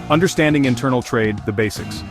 Understanding internal trade, the basics.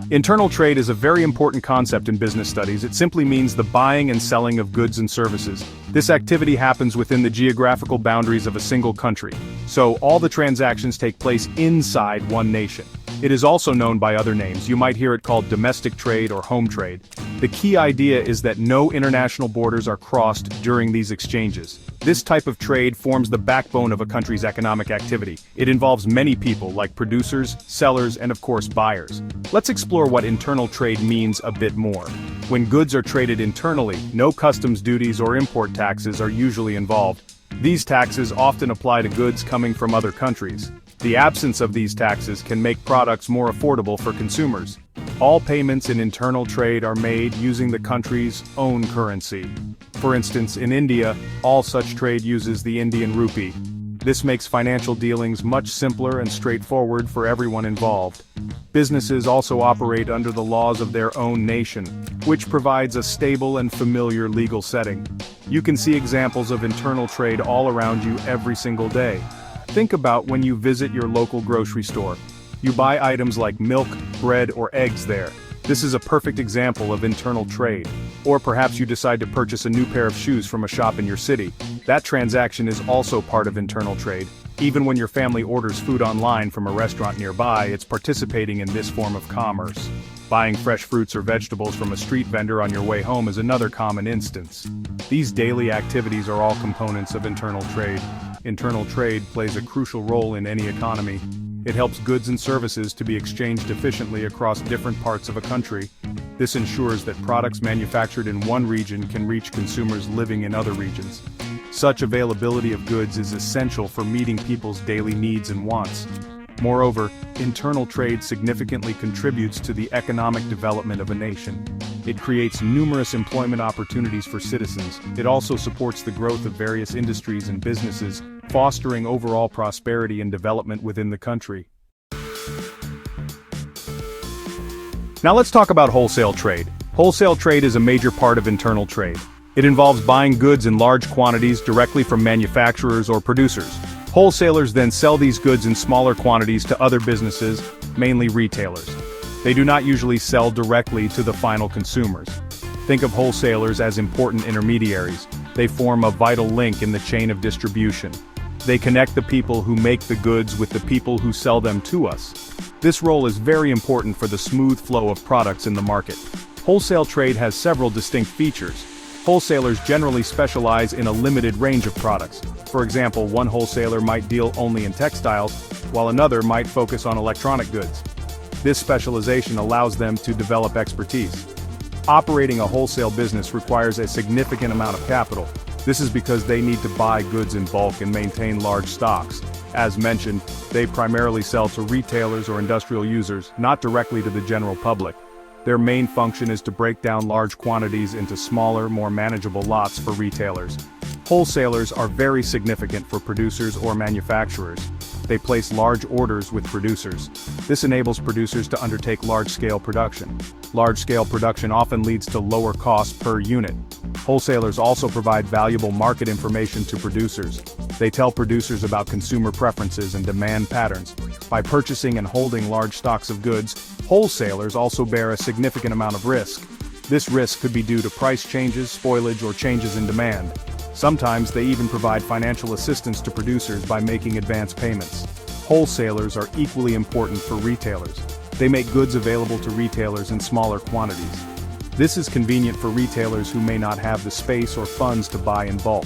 Internal trade is a very important concept in business studies. It simply means the buying and selling of goods and services. This activity happens within the geographical boundaries of a single country, so all the transactions take place inside one nation. It is also known by other names. You might hear it called domestic trade or home trade. The key idea is that no international borders are crossed during these exchanges. This type of trade forms the backbone of a country's economic activity. It involves many people, like producers, sellers, and of course buyers. Let's explore what internal trade means a bit more. When goods are traded internally, no customs duties or import taxes are usually involved. These taxes often apply to goods coming from other countries. The absence of these taxes can make products more affordable for consumers. All payments in internal trade are made using the country's own currency. For instance, in India, all such trade uses the Indian rupee. This makes financial dealings much simpler and straightforward for everyone involved. Businesses also operate under the laws of their own nation, which provides a stable and familiar legal setting. You can see examples of internal trade all around you every single day. Think about when you visit your local grocery store. You buy items like milk, bread, or eggs there. This is a perfect example of internal trade. Or perhaps you decide to purchase a new pair of shoes from a shop in your city. That transaction is also part of internal trade. Even when your family orders food online from a restaurant nearby, it's participating in this form of commerce. Buying fresh fruits or vegetables from a street vendor on your way home is another common instance. These daily activities are all components of internal trade. Internal trade plays a crucial role in any economy. It helps goods and services to be exchanged efficiently across different parts of a country. This ensures that products manufactured in one region can reach consumers living in other regions. Such availability of goods is essential for meeting people's daily needs and wants. Moreover, internal trade significantly contributes to the economic development of a nation. It creates numerous employment opportunities for citizens. It also supports the growth of various industries and businesses, fostering overall prosperity and development within the country. Now let's talk about wholesale trade. Wholesale trade is a major part of internal trade. It involves buying goods in large quantities directly from manufacturers or producers. Wholesalers then sell these goods in smaller quantities to other businesses, mainly retailers. They do not usually sell directly to the final consumers. Think of wholesalers as important intermediaries. They form a vital link in the chain of distribution. They connect the people who make the goods with the people who sell them to us. This role is very important for the smooth flow of products in the market. Wholesale trade has several distinct features. Wholesalers generally specialize in a limited range of products. For example, one wholesaler might deal only in textiles, while another might focus on electronic goods. This specialization allows them to develop expertise. Operating a wholesale business requires a significant amount of capital. This is because they need to buy goods in bulk and maintain large stocks. As mentioned, they primarily sell to retailers or industrial users, not directly to the general public. Their main function is to break down large quantities into smaller, more manageable lots for retailers. Wholesalers are very significant for producers or manufacturers. They place large orders with producers. This enables producers to undertake large-scale production. Large-scale production often leads to lower costs per unit. Wholesalers also provide valuable market information to producers. They tell producers about consumer preferences and demand patterns. By purchasing and holding large stocks of goods, wholesalers also bear a significant amount of risk. This risk could be due to price changes, spoilage, or changes in demand. Sometimes they even provide financial assistance to producers by making advance payments. Wholesalers are equally important for retailers. They make goods available to retailers in smaller quantities. This is convenient for retailers who may not have the space or funds to buy in bulk.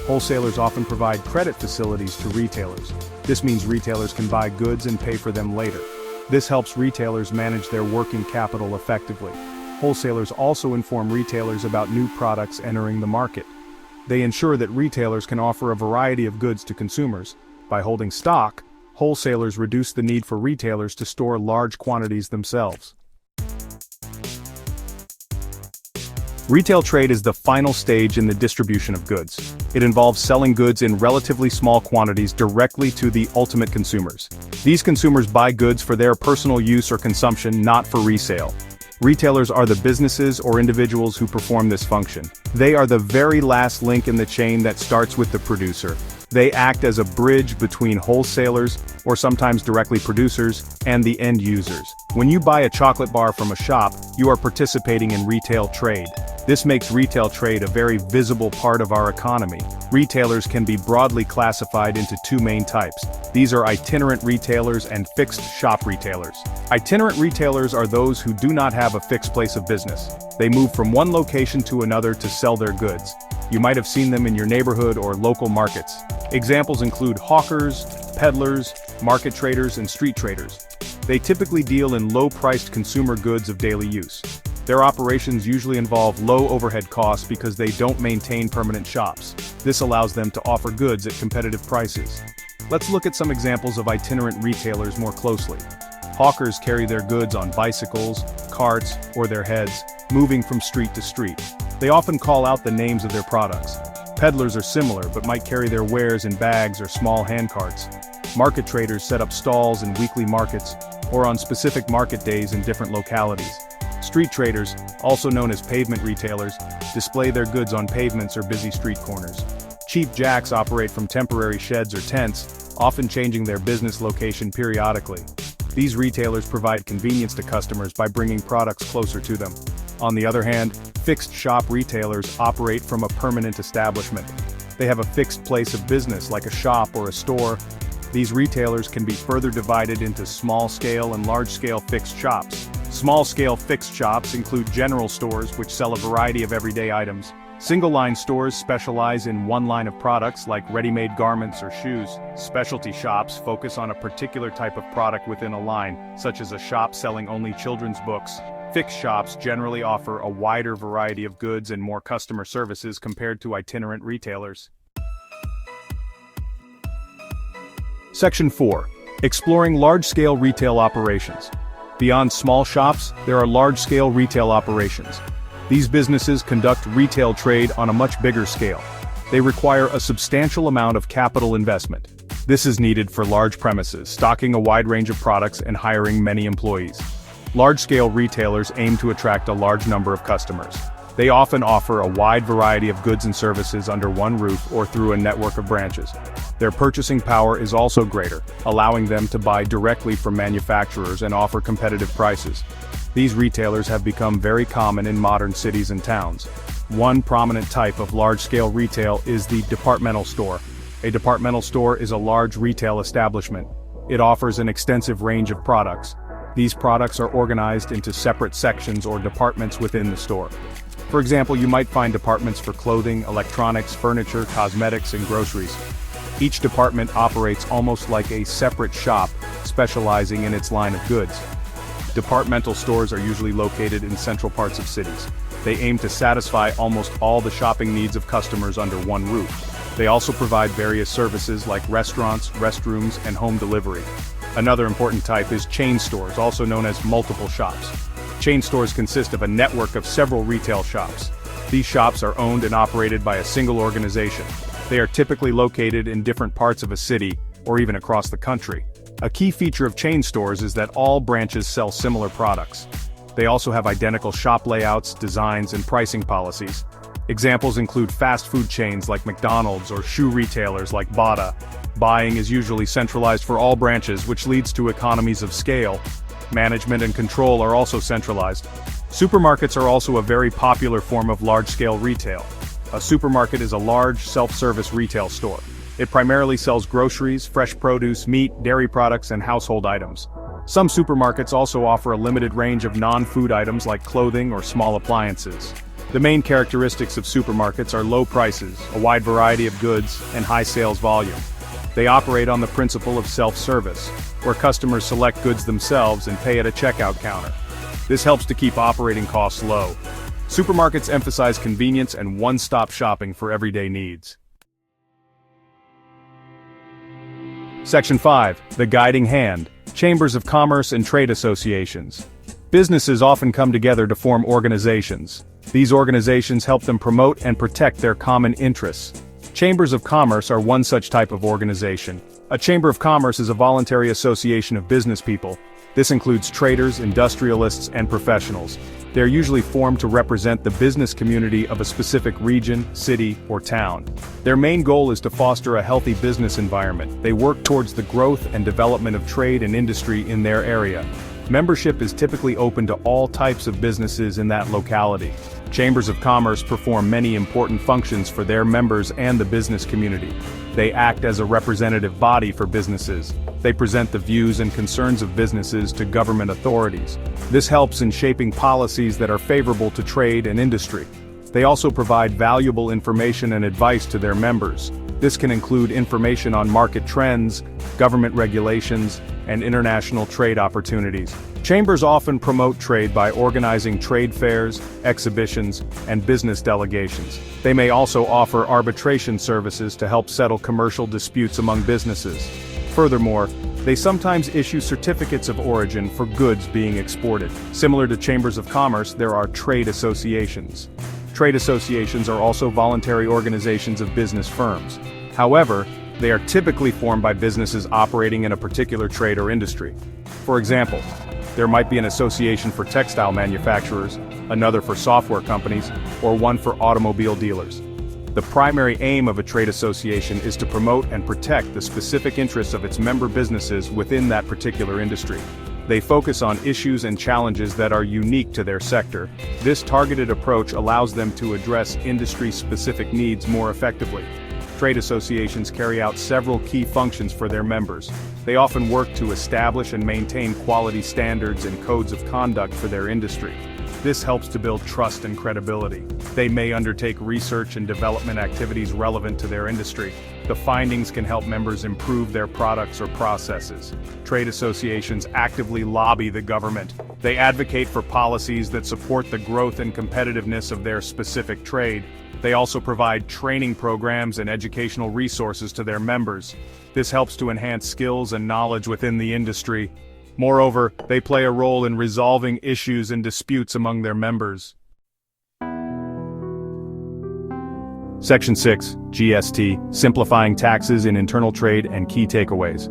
Wholesalers often provide credit facilities to retailers. This means retailers can buy goods and pay for them later. This helps retailers manage their working capital effectively. Wholesalers also inform retailers about new products entering the market. They ensure that retailers can offer a variety of goods to consumers. By holding stock, wholesalers reduce the need for retailers to store large quantities themselves. Retail trade is the final stage in the distribution of goods. It involves selling goods in relatively small quantities directly to the ultimate consumers. These consumers buy goods for their personal use or consumption, not for resale. Retailers are the businesses or individuals who perform this function. They are the very last link in the chain that starts with the producer. They act as a bridge between wholesalers, or sometimes directly producers, and the end users. When you buy a chocolate bar from a shop, you are participating in retail trade. This makes retail trade a very visible part of our economy. Retailers can be broadly classified into two main types. These are itinerant retailers and fixed shop retailers. Itinerant retailers are those who do not have a fixed place of business. They move from one location to another to sell their goods. You might have seen them in your neighborhood or local markets. Examples include hawkers, peddlers, market traders, and street traders. They typically deal in low-priced consumer goods of daily use. Their operations usually involve low overhead costs because they don't maintain permanent shops. This allows them to offer goods at competitive prices. Let's look at some examples of itinerant retailers more closely. Hawkers carry their goods on bicycles, carts, or their heads, moving from street to street. They often call out the names of their products. Peddlers are similar but might carry their wares in bags or small handcarts. Market traders set up stalls in weekly markets or on specific market days in different localities. Street traders, also known as pavement retailers, display their goods on pavements or busy street corners. Cheap jacks operate from temporary sheds or tents, often changing their business location periodically. These retailers provide convenience to customers by bringing products closer to them. On the other hand, fixed shop retailers operate from a permanent establishment. They have a fixed place of business like a shop or a store. These retailers can be further divided into small-scale and large-scale fixed shops. Small-scale fixed shops include general stores which sell a variety of everyday items. Single-line stores specialize in one line of products like ready-made garments or shoes. Specialty shops focus on a particular type of product within a line, such as a shop selling only children's books. Fixed shops generally offer a wider variety of goods and more customer services compared to itinerant retailers. Section 4. Exploring large-scale retail operations. Beyond small shops, there are large-scale retail operations. These businesses conduct retail trade on a much bigger scale. They require a substantial amount of capital investment. This is needed for large premises, stocking a wide range of products and hiring many employees. Large-scale retailers aim to attract a large number of customers. They often offer a wide variety of goods and services under one roof or through a network of branches. Their purchasing power is also greater, allowing them to buy directly from manufacturers and offer competitive prices. These retailers have become very common in modern cities and towns. One prominent type of large-scale retail is the departmental store. A departmental store is a large retail establishment. It offers an extensive range of products. These products are organized into separate sections or departments within the store. For example, you might find departments for clothing, electronics, furniture, cosmetics, and groceries. Each department operates almost like a separate shop, specializing in its line of goods. Departmental stores are usually located in central parts of cities. They aim to satisfy almost all the shopping needs of customers under one roof. They also provide various services like restaurants, restrooms, and home delivery. Another important type is chain stores, also known as multiple shops. Chain stores consist of a network of several retail shops. These shops are owned and operated by a single organization. They are typically located in different parts of a city, or even across the country. A key feature of chain stores is that all branches sell similar products. They also have identical shop layouts, designs, and pricing policies. Examples include fast food chains like McDonald's or shoe retailers like Bata. Buying is usually centralized for all branches, which leads to economies of scale. Management and control are also centralized. Supermarkets are also a very popular form of large-scale retail. A supermarket is a large, self-service retail store. It primarily sells groceries, fresh produce, meat, dairy products, and household items. Some supermarkets also offer a limited range of non-food items like clothing or small appliances. The main characteristics of supermarkets are low prices, a wide variety of goods, and high sales volume. They operate on the principle of self-service, where customers select goods themselves and pay at a checkout counter. This helps to keep operating costs low. Supermarkets emphasize convenience and one-stop shopping for everyday needs. Section 5. The Guiding Hand. Chambers of Commerce and Trade Associations. Businesses often come together to form organizations. These organizations help them promote and protect their common interests. Chambers of Commerce are one such type of organization. A Chamber of Commerce is a voluntary association of business people. This includes traders, industrialists, and professionals. They are usually formed to represent the business community of a specific region, city, or town. Their main goal is to foster a healthy business environment. They work towards the growth and development of trade and industry in their area. Membership is typically open to all types of businesses in that locality. Chambers of commerce perform many important functions for their members and the business community. They act as a representative body for businesses. They present the views and concerns of businesses to government authorities. This helps in shaping policies that are favorable to trade and industry. They also provide valuable information and advice to their members. This can include information on market trends, government regulations, and international trade opportunities. Chambers often promote trade by organizing trade fairs, exhibitions, and business delegations. They may also offer arbitration services to help settle commercial disputes among businesses. Furthermore, they sometimes issue certificates of origin for goods being exported. Similar to chambers of commerce, there are trade associations. Trade associations are also voluntary organizations of business firms. However, they are typically formed by businesses operating in a particular trade or industry. For example, there might be an association for textile manufacturers, another for software companies, or one for automobile dealers. The primary aim of a trade association is to promote and protect the specific interests of its member businesses within that particular industry. They focus on issues and challenges that are unique to their sector. This targeted approach allows them to address industry-specific needs more effectively. Trade associations carry out several key functions for their members. They often work to establish and maintain quality standards and codes of conduct for their industry. This helps to build trust and credibility. They may undertake research and development activities relevant to their industry. The findings can help members improve their products or processes. Trade associations actively lobby the government. They advocate for policies that support the growth and competitiveness of their specific trade. They also provide training programs and educational resources to their members. This helps to enhance skills and knowledge within the industry. Moreover, they play a role in resolving issues and disputes among their members. Section 6, GST, Simplifying Taxes in Internal Trade and Key Takeaways.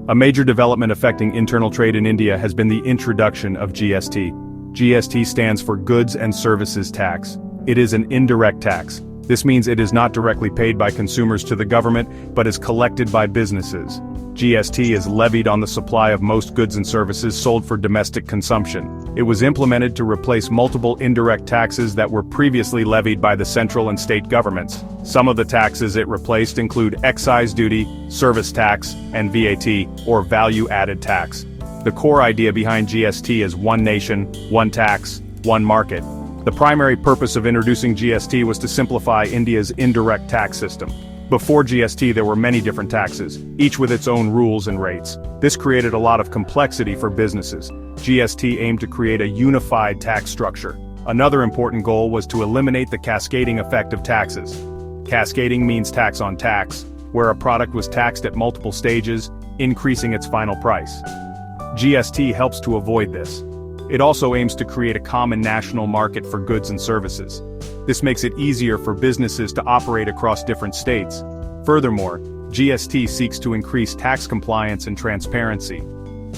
A major development affecting internal trade in India has been the introduction of GST. GST stands for Goods and Services Tax. It is an indirect tax. This means it is not directly paid by consumers to the government, but is collected by businesses. GST is levied on the supply of most goods and services sold for domestic consumption. It was implemented to replace multiple indirect taxes that were previously levied by the central and state governments. Some of the taxes it replaced include excise duty, service tax, and VAT, or value-added tax. The core idea behind GST is one nation, one tax, one market. The primary purpose of introducing GST was to simplify India's indirect tax system. Before GST, there were many different taxes, each with its own rules and rates. This created a lot of complexity for businesses. GST aimed to create a unified tax structure. Another important goal was to eliminate the cascading effect of taxes. Cascading means tax on tax, where a product was taxed at multiple stages, increasing its final price. GST helps to avoid this. It also aims to create a common national market for goods and services. This makes it easier for businesses to operate across different states. Furthermore, GST seeks to increase tax compliance and transparency.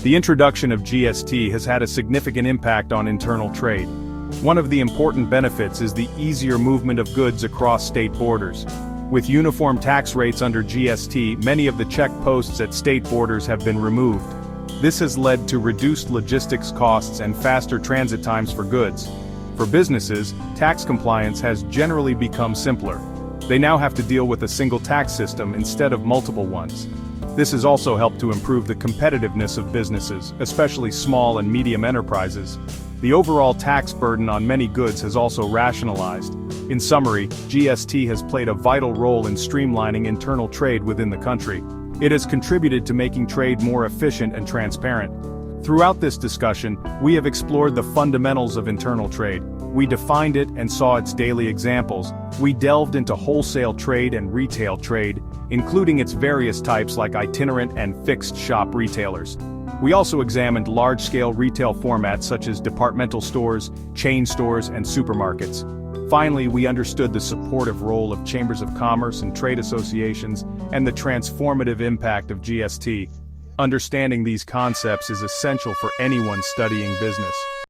The introduction of GST has had a significant impact on internal trade. One of the important benefits is the easier movement of goods across state borders. With uniform tax rates under GST, many of the check posts at state borders have been removed. This has led to reduced logistics costs and faster transit times for goods. For businesses, tax compliance has generally become simpler. They now have to deal with a single tax system instead of multiple ones. This has also helped to improve the competitiveness of businesses, especially small and medium enterprises. The overall tax burden on many goods has also rationalized. In summary, GST has played a vital role in streamlining internal trade within the country. It has contributed to making trade more efficient and transparent. Throughout this discussion, we have explored the fundamentals of internal trade. We defined it and saw its daily examples. We delved into wholesale trade and retail trade, including its various types like itinerant and fixed shop retailers. We also examined large-scale retail formats such as departmental stores, chain stores, and supermarkets. Finally, we understood the supportive role of chambers of commerce and trade associations and the transformative impact of GST. Understanding these concepts is essential for anyone studying business.